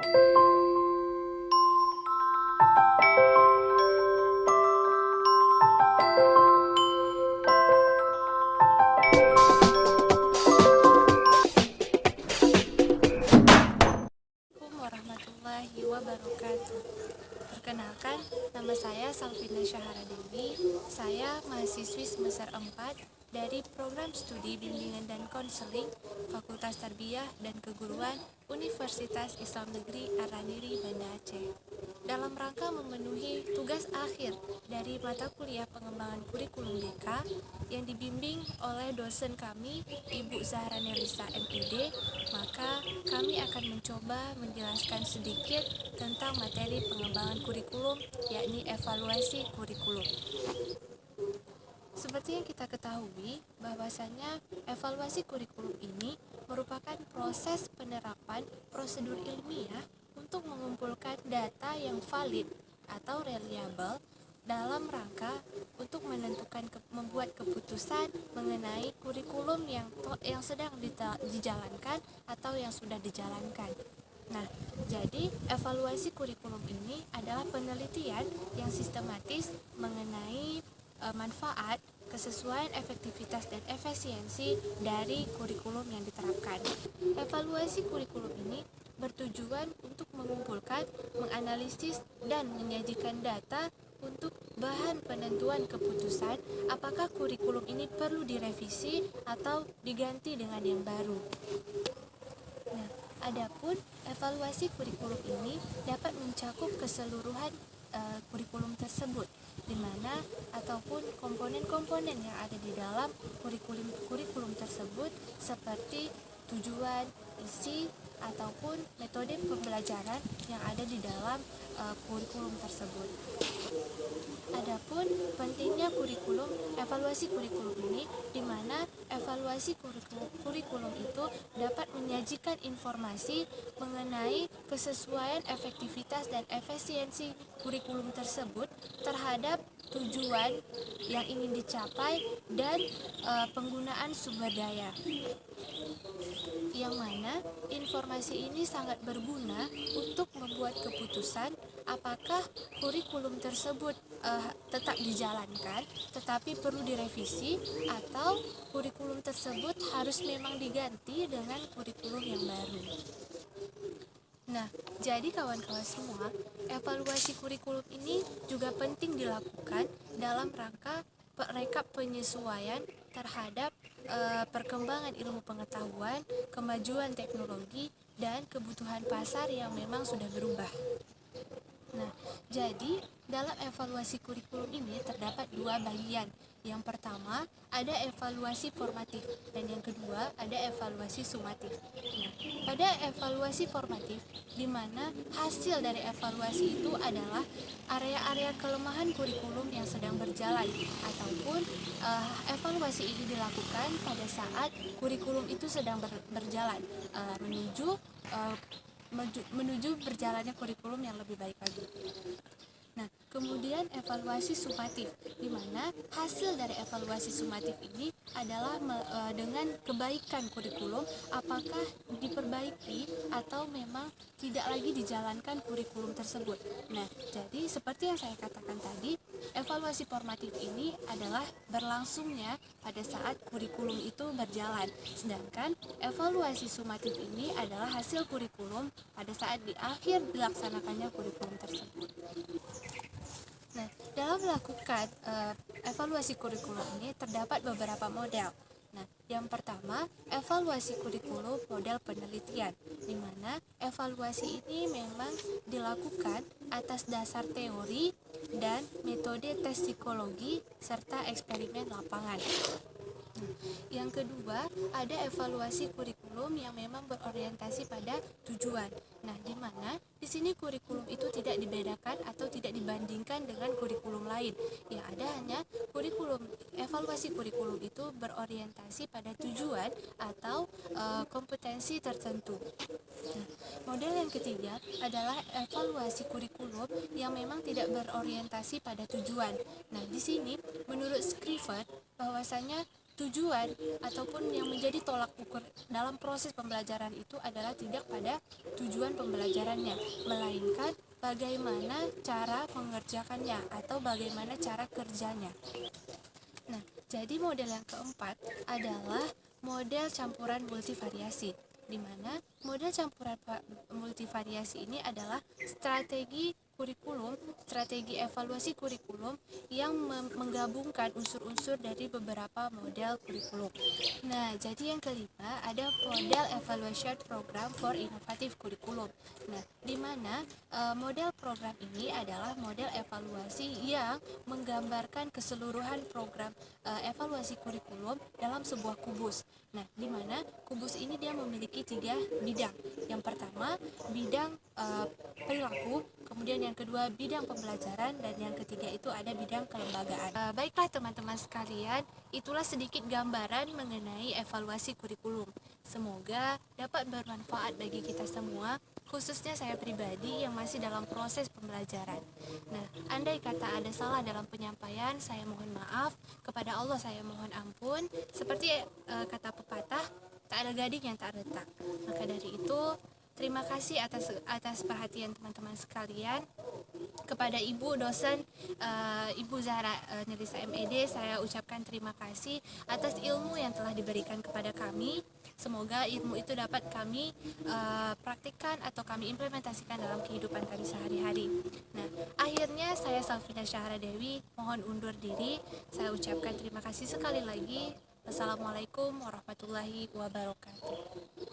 Assalamualaikum warahmatullahi wabarakatuh. Perkenalkan, nama saya Salvina Syahara Dewi. Saya mahasiswi semester 4 dari Program Studi Bimbingan dan Konseling Fakultas Tarbiyah dan Keguruan Universitas Islam Negeri Araniri, Banda Aceh. Dalam rangka memenuhi tugas akhir dari mata kuliah pengembangan kurikulum DK yang dibimbing oleh dosen kami, Ibu Zahra Nelisa MED, maka kami akan mencoba menjelaskan sedikit tentang materi pengembangan kurikulum, yakni evaluasi kurikulum. Seperti yang kita ketahui, bahwasanya evaluasi kurikulum ini merupakan proses penerapan prosedur ilmiah untuk mengumpulkan data yang valid atau reliable dalam rangka untuk membuat keputusan mengenai kurikulum yang sedang dijalankan atau yang sudah dijalankan. Nah, jadi evaluasi kurikulum ini adalah penelitian yang sistematis mengenai manfaat, kesesuaian efektivitas dan efisiensi dari kurikulum yang diterapkan. Evaluasi kurikulum ini bertujuan untuk mengumpulkan, menganalisis, dan menyajikan data untuk bahan penentuan keputusan apakah kurikulum ini perlu direvisi atau diganti dengan yang baru. Nah, adapun evaluasi kurikulum ini dapat mencakup keseluruhan kurikulum tersebut, di mana ataupun komponen-komponen yang ada di dalam kurikulum tersebut seperti tujuan, isi, ataupun metode pembelajaran yang ada di dalam kurikulum tersebut. Adapun pentingnya evaluasi kurikulum ini, di mana evaluasi kurikulum itu dapat menyajikan informasi mengenai kesesuaian efektivitas dan efisiensi kurikulum tersebut terhadap tujuan yang ingin dicapai dan penggunaan sumber daya, yang mana informasi ini sangat berguna untuk membuat keputusan apakah kurikulum tersebut tetap dijalankan tetapi perlu direvisi, atau kurikulum tersebut harus memang diganti dengan kurikulum yang baru. Nah, jadi kawan-kawan semua, evaluasi kurikulum ini juga penting dilakukan dalam rangka rekap penyesuaian terhadap perkembangan ilmu pengetahuan, kemajuan teknologi, dan kebutuhan pasar yang memang sudah berubah. Nah, jadi dalam evaluasi kurikulum ini terdapat dua bagian. Yang pertama, ada evaluasi formatif, dan yang kedua, ada evaluasi sumatif. Nah, pada evaluasi formatif, di mana hasil dari evaluasi itu adalah area-area kelemahan kurikulum yang sedang berjalan, ataupun evaluasi ini dilakukan pada saat kurikulum itu sedang berjalan menuju berjalannya kurikulum yang lebih baik lagi. Nah, kemudian evaluasi sumatif, di mana hasil dari evaluasi sumatif ini adalah dengan kebaikan kurikulum, apakah diperbaiki atau memang tidak lagi dijalankan kurikulum tersebut. Nah, jadi seperti yang saya katakan tadi, evaluasi formatif ini adalah berlangsungnya pada saat kurikulum itu berjalan, sedangkan evaluasi sumatif ini adalah hasil kurikulum pada saat di akhir dilaksanakannya kurikulum tersebut. Nah, dalam melakukan evaluasi kurikulum ini terdapat beberapa model. Nah, yang pertama, evaluasi kurikulum model penelitian, di mana evaluasi ini memang dilakukan atas dasar teori dan metode tes psikologi serta eksperimen lapangan. Yang kedua, ada evaluasi kurikulum yang memang berorientasi pada tujuan. Nah, di mana di sini kurikulum itu tidak dibedakan atau tidak dibandingkan dengan kurikulum lain. Yang ada hanya evaluasi kurikulum itu berorientasi pada tujuan atau kompetensi tertentu. Nah, model yang ketiga adalah evaluasi kurikulum yang memang tidak berorientasi pada tujuan. Nah, di sini menurut Scriver bahwasanya tujuan ataupun yang menjadi tolak ukur dalam proses pembelajaran itu adalah tidak pada tujuan pembelajarannya, melainkan bagaimana cara mengerjakannya atau bagaimana cara kerjanya. Nah, jadi model yang keempat adalah model campuran multivariasi, di mana model campuran multivariasi ini adalah strategi evaluasi kurikulum yang menggabungkan unsur-unsur dari beberapa model kurikulum. Nah, jadi yang kelima ada model evaluation program for innovative curriculum. Nah, di mana model program ini adalah model evaluasi yang menggambarkan keseluruhan program evaluasi kurikulum dalam sebuah kubus. Nah, di mana kubus ini dia memiliki 3 bidang. Yang pertama, bidang perilaku, kemudian yang kedua bidang pembelajaran, dan yang ketiga itu ada bidang kelembagaan. Baiklah teman-teman sekalian, itulah sedikit gambaran mengenai evaluasi kurikulum. Semoga dapat bermanfaat bagi kita semua, khususnya saya pribadi yang masih dalam proses pembelajaran. Nah, andai kata ada salah dalam penyampaian, saya mohon maaf. Kepada Allah saya mohon ampun. Seperti kata pepatah, tak ada gading yang tak retak. Maka dari itu, terima kasih atas perhatian teman-teman sekalian. Kepada Ibu dosen Ibu Zahra Nilisa MED, saya ucapkan terima kasih atas ilmu yang telah diberikan kepada kami. Semoga ilmu itu dapat kami praktikkan atau kami implementasikan dalam kehidupan kami sehari-hari. Nah, akhirnya saya Salvina Syahra Dewi mohon undur diri. Saya ucapkan terima kasih sekali lagi. Wassalamualaikum warahmatullahi wabarakatuh.